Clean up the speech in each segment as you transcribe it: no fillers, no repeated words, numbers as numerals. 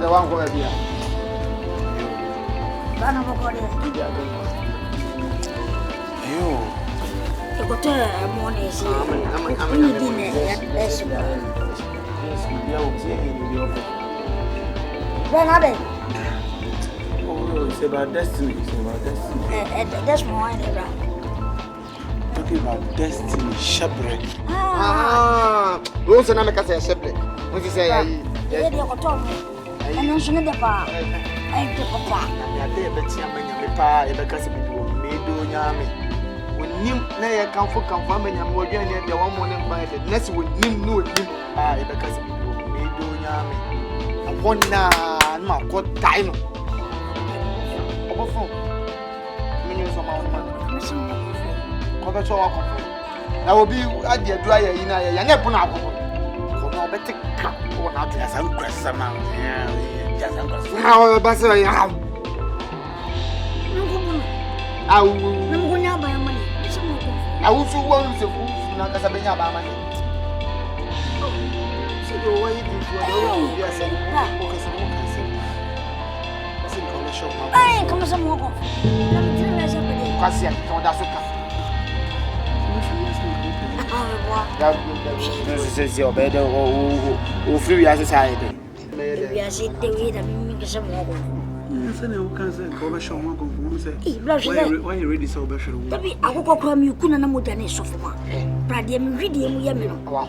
the one who is here. You got money, I'm dinner. When are they? Oh, it's about destiny. It's about destiny. That's more than talking about destiny, shipwreck. Those are not a shipwreck. What you say? Yeah, they got told me. And I'm saying the bar. I took a bar. I did, but I'm a pa, because it may do yammy. When Nim Nay come for confirming and more than the one morning by the next would Nim know him, because it may do yammy. I want now, what time? Over millions of our money. Cover to our company. I will be at the dryer in a never now. For no better cup or not as I'm crest amount. Now, Basil, I will buy money. I also want the food, not as a benya by money. See the way it is. Yes, and focus on what I say. I come some more. Quasi, that's okay. This is your bed or free as society. We are sitting with a mimic some more. Yes, and you can say, go show one conform. Why you ready so special? I will come you couldn't know than a sophomore. Pradium reading Yamino.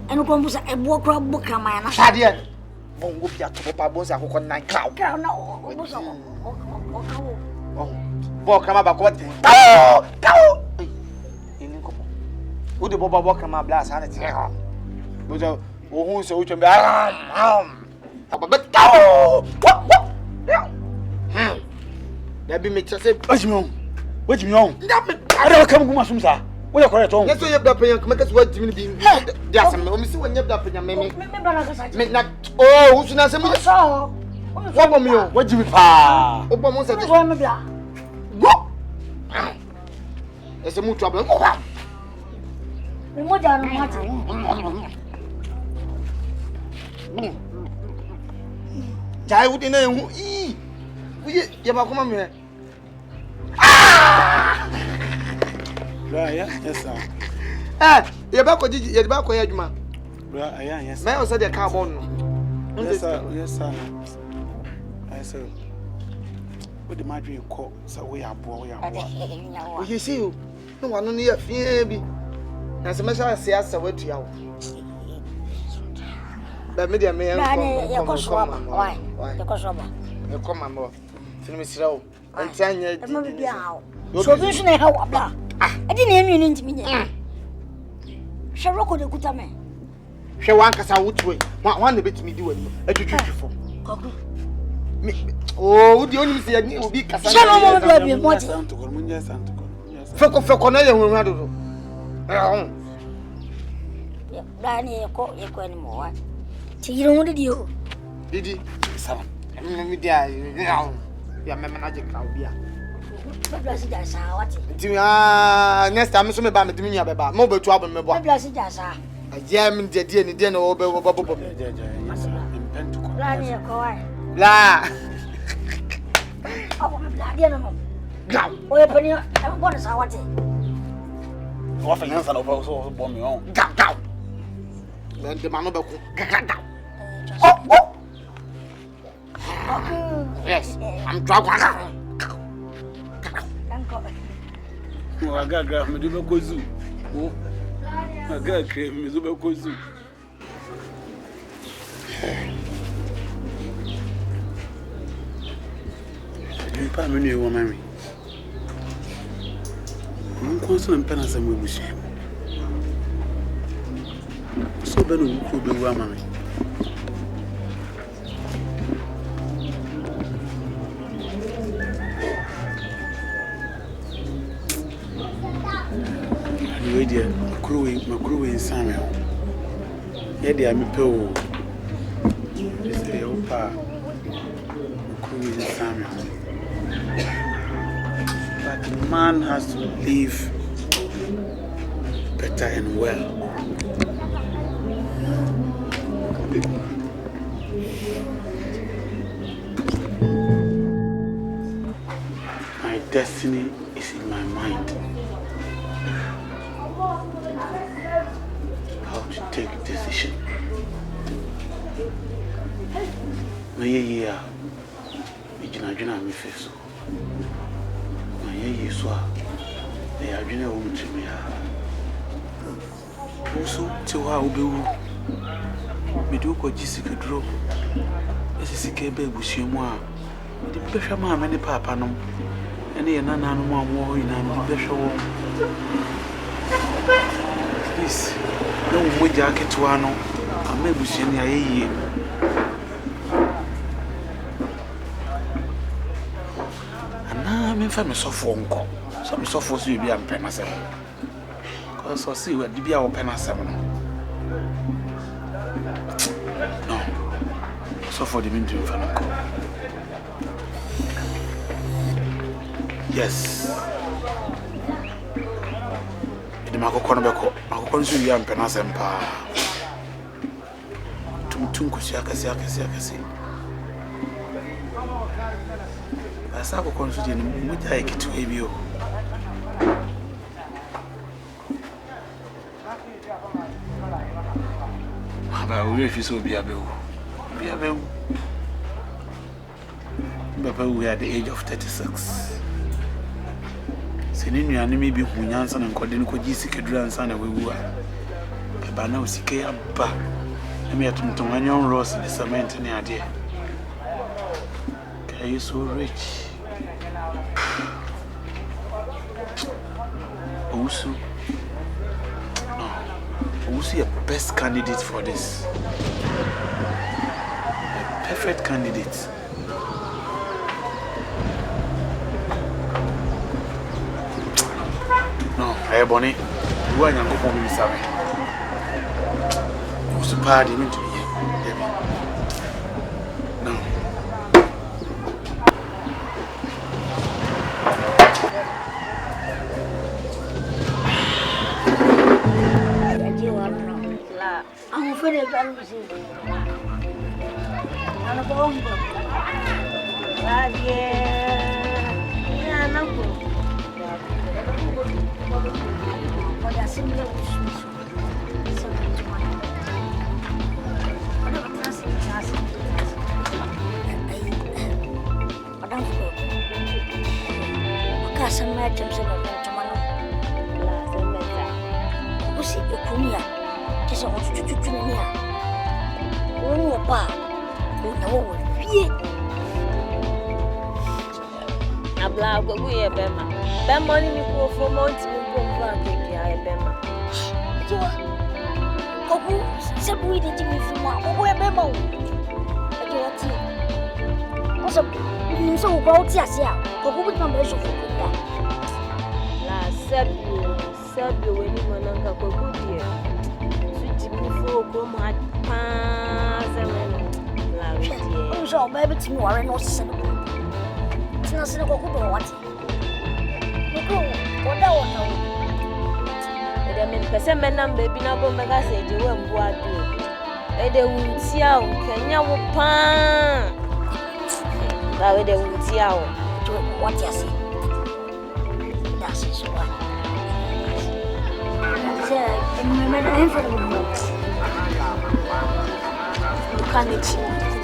And almost a walk up book. I Sadia. Won't go to Papa Bones. I will call 9 cloud. Walk come about what? Go! Who the Boba walk my blast and it's who's so to be but go! There be me just say, what's wrong? What's wrong? I don't come to my what are correct on? Let's say you're paying, make us what you mean. There's some miss when you're up in your mammy. Midnight. Oh, who's not some saw? What do you pa? Obama said, go! There's a more trouble. More than I wouldn't know. You come here. Yes, sir. You're back with you, back with you, man. Yes, man, said the carbon. Yes, sir. Yes, sir. I said, what the matter you call? So we are poor. You see, no one near Phoebe. As a measure, I say, I saw to you. But media may have why? You come and more. Finish slow. And 10 years. So, this is how I didn't mean to me. Shall rock the good man. Shall one cast out way. One bit me doing a tutu for. Oh, the only thing I will be Cassandra. For Cornelia will not do. Danny, call you anymore. You don't want to do. Did he? Some. Yeah, magic crowd. Next time, I'm about to mean about mobile trouble. A German did dinner over Bubble. Blah. Often answer over bomb your own. Down. Then the man of yes, I'm drunk. I got grab me do go zoo. I got crave me do go zoo. You pa me you want me. I'm concerned penance and we wish. So then we could be one mammy. Dear, McCrew Samuel. Yet, dear, me pill. This is your pa, McCrew Samuel. But man has to live better and well. destiny is in my mind. How to take decision. My year, Mijina me face. My year is what they are doing a woman to me. Also, to how do we do what Jessica drew? This is a cable with you more. The pressure, mamma, and the papa, no. And the nana, no more in a special. Please, no way jacket to Anno. I may be seeing a year. And now I'm in famous of phone call. Some softwares will be a pen as well. Because I see what the be our pen as well. No, so for the meantime, phone call. Yes. The Marco Cornbecco, I'll consume young Penasempa. Tunkusiakasi. I saw a consulting with I get to you. About if you so be a bill. Be a bill. But we are at the age of 36. Sinin enemy be Hunyansan and Codinico Jessica and Sana we were. Cabana Sike Ba. I met Tonganion Rose in the cement and the idea. Are you so rich? Also, Who's your best candidate for this? A perfect candidate. No, hey Bonnie, you are not going to be sorry. Who's the party meant to be here? No. I'm afraid of that. I'm a bomb. Yeah, no. But I seem to just want to do me. Oh, Papa, no, Abla, go here, Bema. That money we go for months, we go for Bema. Kwaku, separated me from my Bema. What's up? You so about Yasia, Kwaku with my measure for La Sabu, when you want to go here. I'm sure baby to me are not sensible. It's not sensible. What? What that one? I mean, Pesseman, baby, now go back. I said, you won't go out. And they won't see how can you pan? Now they won't see how. What you see? That's his one.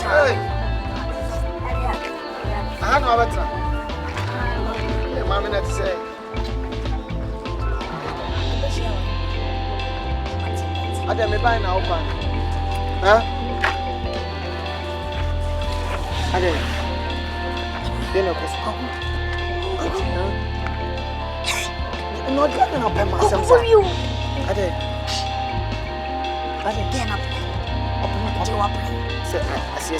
Hey! I know about that. Mamma, not say. I don't buy now, huh? I didn't know. Not getting up on myself for you. I did get up. Open up. I see.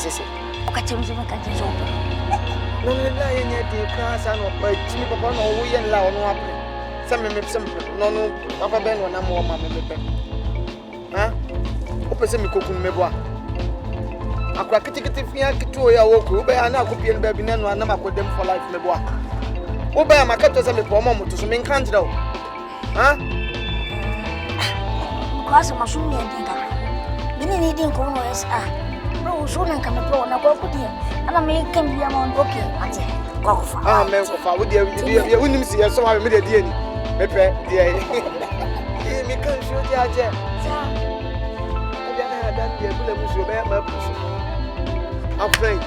Okay, tell me some countries open. No, the class and my Jimmy Papa, no, we and Lao, no, some, no, Papa Ben, when I'm more mamma. Huh? Open some cooking me bois. I crack it if you have to your walk, and now copy and baby, and I never put them for life me bois. Obey my cat as a poem to some country. Huh? Because I'm assuming I think I'm needing corners. No, Oh, so na come pro na Kwaku dear. And I make can be among okay. Ate. Kwaku fa. Ah, men ko fa. Wo dear we nim si so ma me de die ni. Mepe dear. Me kan show dia je. Sa. Dia na dan dia bula musu be ma pusu. I'm friend.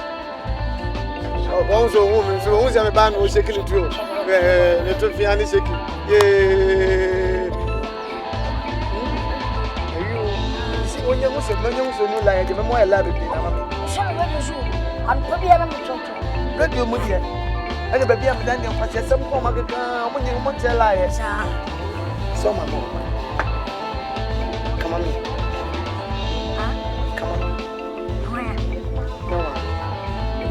Also, woman, so who's a band was shaking it through. The Trofiani shaking. Yeah. See, when you was a man, you was like the memoir lab. I'm probably a little. Let you move here. And the baby, I'm done. I said, some form of a car when you want to lie. So, my mom. Come on. Come on. No.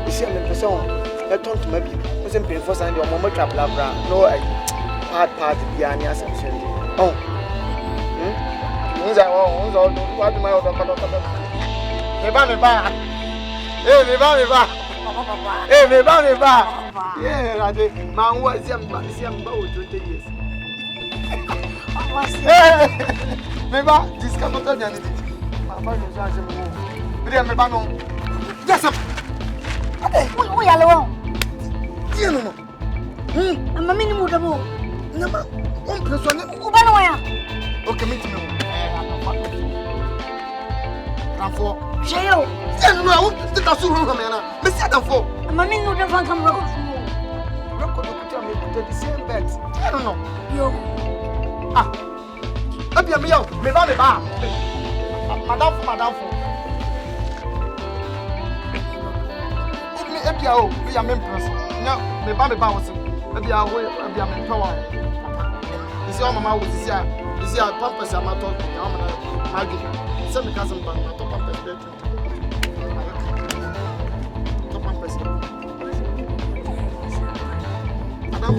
You see, I'm in person. I told to maybe wasn't paying for Sunday or Mama Trap Labra. No, I hard behind your assumption. Oh, who's I want what do my other color? Yeah, I did. Man was young, but it's young about 20 years. Maybe this cannot tell you. My father was asking me, yes, we are alone. no. I'm a minimum. Number one person. Okay, meet me. I'm for Jail. no, the Tassu, Miss Adam for. I'm a minimum of come rock. Rock the same bed. I don't know. Yo. Ah, up your meal, me by the bar. Madame for. Maybe I will be a member. No, the Bambi Bowser. Maybe I will be a member. You see, all my mouth is here. You see, I purpose I'm not talking. Maggie, send me cousin back. My top purpose. Top purpose. Madame.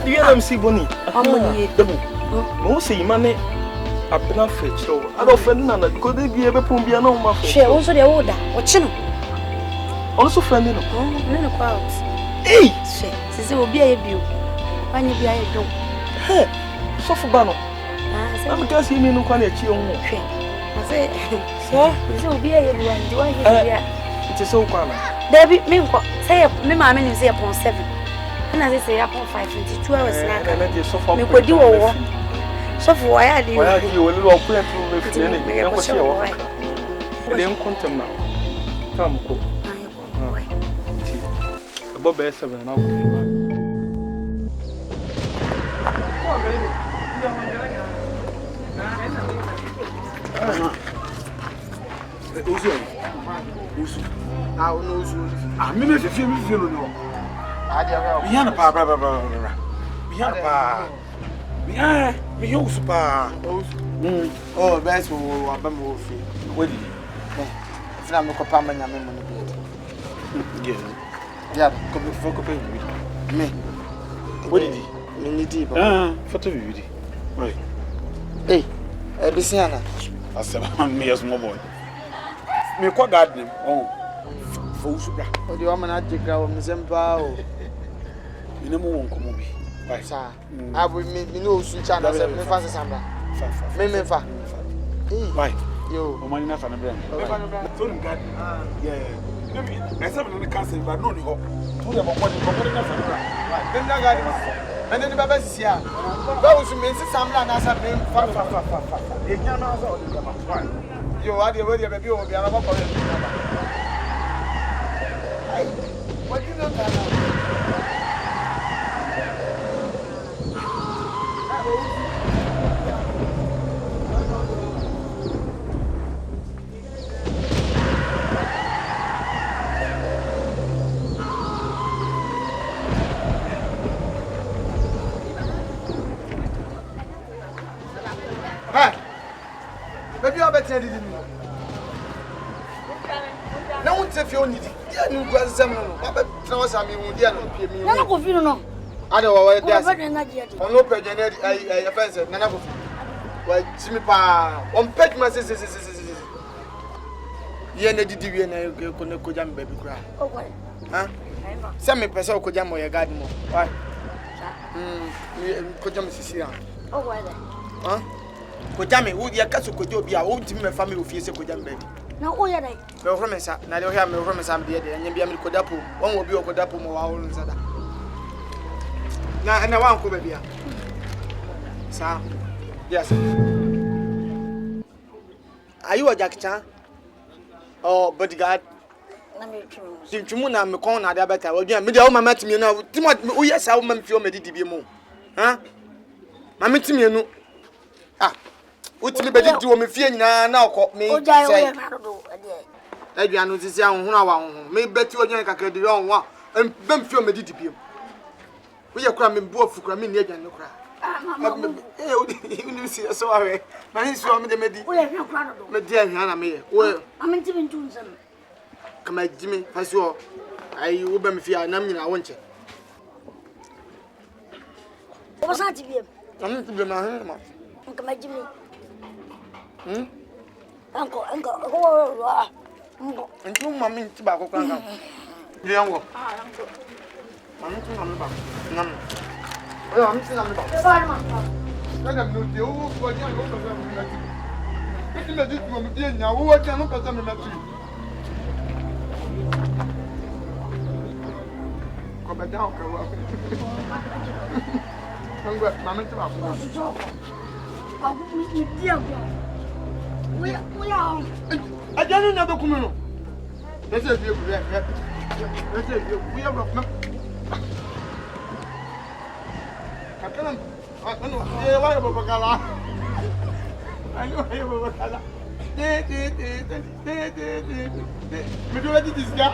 You don't see Bonnie. Most say, money. I've been a fetch, so I don't friend none because they be able to be a normal. She also the order. What's you? Also, friendly. No crowds. Hey, she will be a view. When you be a dog. Hey, so for Bano. I'm just seeing me no one at you. I say, so this will be a one. Do I hear? It is so common. Debbie, say, me, my man is upon 7. And as I say, upon 5 hours, and I just so far. Me could do a so for why I do you a little plan to live in it. What's your wife? They don't content now. Come, cook. Above 7 now. I mean, if you feel no. Behind the pa, behind the pa. Behind me, you super. Oh, that's what I'm going to What did you? If I'm a copama, I'm in the bed. Yeah, come for copy with me. What did you? Minity, photo beauty. Right. Hey, Luciana. I said, I'm me as my boy. Me quite garden. Oh, for sugar. What do you want to take out of Mizempa? You know, won't come over. Right, sir. I will meet no switch and I said, me fast as I'm me fa. Right. Yo, money enough and a brand. Yeah. I said, I'm going to cancel, but no, you hope. Told them about what enough and a brand. Right. Then I got it. And then the baby is here. Those who mean some land as a name, you are the way the baby will be a number. What do you know? Hey, maybe I'll bet you didn't know. say if you need it, you go some no. Papa tell us I mean we dey no pay me. Nana ko fi no. Ada wa dey. On no pay general I fence nana ko fi. Wa Jimmy pa. On page ma say. Ye na didi we na ko na ko jam baby kra. Oh boy. Huh? Say me person ko jam your garden mo. Why? Ko jam sisi an. Oh boy. Huh? Ko jam me wo dia ka so ko jo bia wo ntimi me family ofie se ko jam baby. Na o ya dai. Me horo me sa na le ho ya me horo me sa me de nya bia me ko dapo won wo bi ko dapo mo wa horo nsa da na wa ko baby a sa yes are you a Jackie oh bodyguard Na me tru tintumu na me kon na da beta wo bia me dia wo mama timi na timo wo yes a wo mama fi o me didi bi mo ha mama timi nu ah utimi be didi wo me fie nyina na okọ me say aduanu sisi ahun awa ahun me beti ojan kakra di on wa bem fi o me didi bi wo ye kura me bu ofu kura me ni aduanu kura you see so are na hin so me de medi o ye hwe kura do me di ahwan na me ye wo amenti bi ntun sam kama jimi faso ai wo bem fi anam nyina wo nche o sa ti bi am ti bi na hin ma kama jimi anko ntu mami nti ba ko kan kan di yango mami tu mami ba nam o mami tu mami ba na na no de o ko ja no ko sa mi na ti ti me di tu mami di nya wo ja no ko sa mi na ti ko ba down ka wa ngwa mami tu ba ko mi di agbo we ajanu na be kumino ese bi ku ese bi ku ya ba na kakana anu e wa ba bakala anu e ba bakala de me do la disga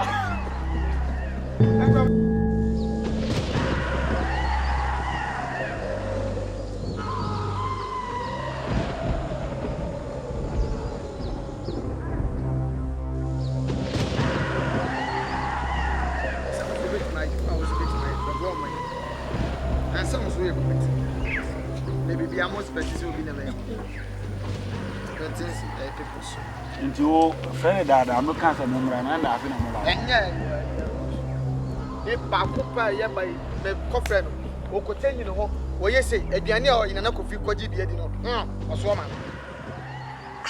maybe I'm most practice will be never. Into your friend that I'm not cancer number and I'm not and yeah, if Bakupa, yeah, by the coffin, or continue the home, or you say, a piano in an coffee, could you be a dinner? Or so, man.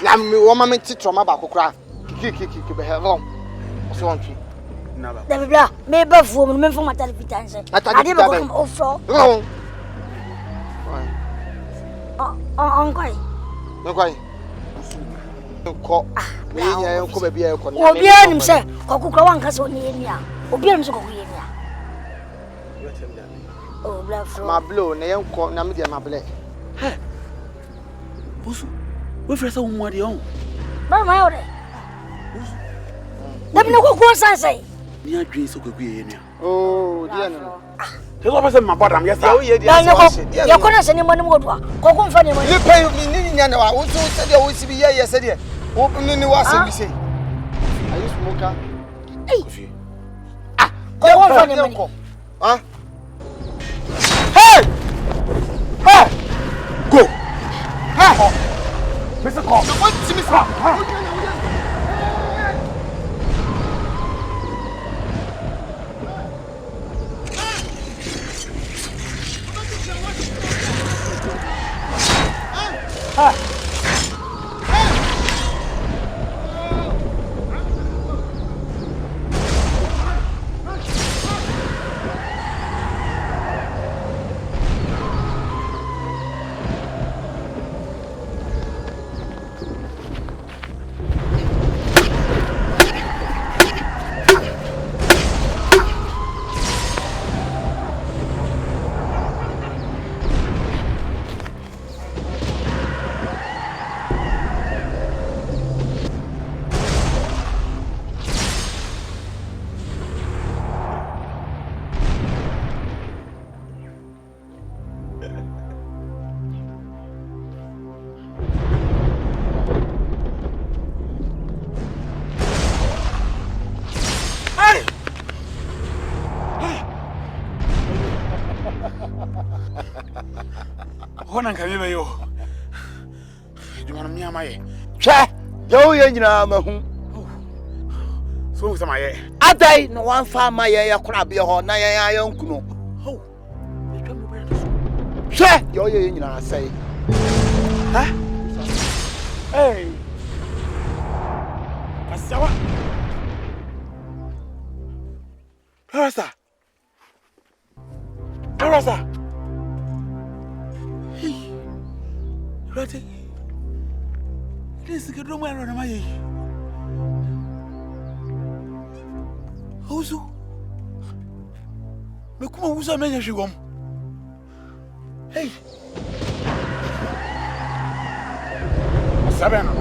Lam me woman to trauma Bakukra, kick, be have home. So on. Never. The maybe for me from my television. I didn't come off. No. Uncle. No, quite. Me ya ko ba bia ko na obi anim se kokukra wanka so ne enia obi anim se kokuye enia oh bla fro ma blow na yenko na me dia ma ble he busu we fresa wo mo de on ba ma yore dem ne kokko sansai ni adwen se kokuye enia oh dia no te so pese ma bodam yes ya wo ye dia ya kona se ne mo nim godwa kokko mfa ne mo ni pay ni nya na wa wo so se dia wo si bi ye se dia ni was be say are you smoker hey kokko mfa ne mo ah hey hey go hey Mr. Call no what see me sir Akona nkame yo. Jumana mi amaye. Hwe, yo ye nyina mahu. So we samaye. Adai no wan fa amaye ya kora be ho na yan ayankuno. Ho. Etwa me bere so. Hwe, yo ye nyina asai. Ha? Hey. Kasawa. Rasa. Hey. Rati. This is good room where am I? Ozu. Me kuma uza menya shigom. Hey. Sabe no.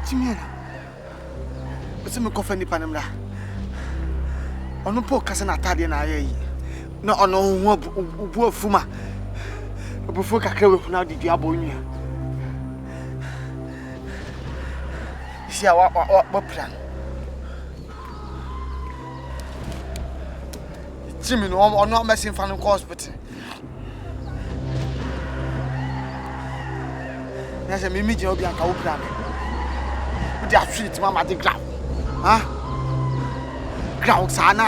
Timiana. Ose me kofa ni panemra. Ono po kase na atade na ayi. Na ono ho obu afuma. Obufu kakra we funa didi abonua. Isi a wa Prah. Timi no ono mesin fa no hospital. Na se mimi je obi anka wo Prah. They are sweet, Mama. The ground, huh? Ground, Sana.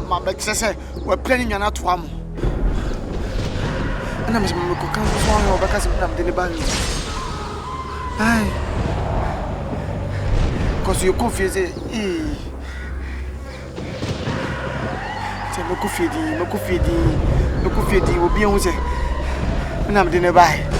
My says we're planning an out one. And I'm going to come for you because I'm the band. Aye, because you confuse it. Me kufidi, obi ehun se. Na me de ne bai.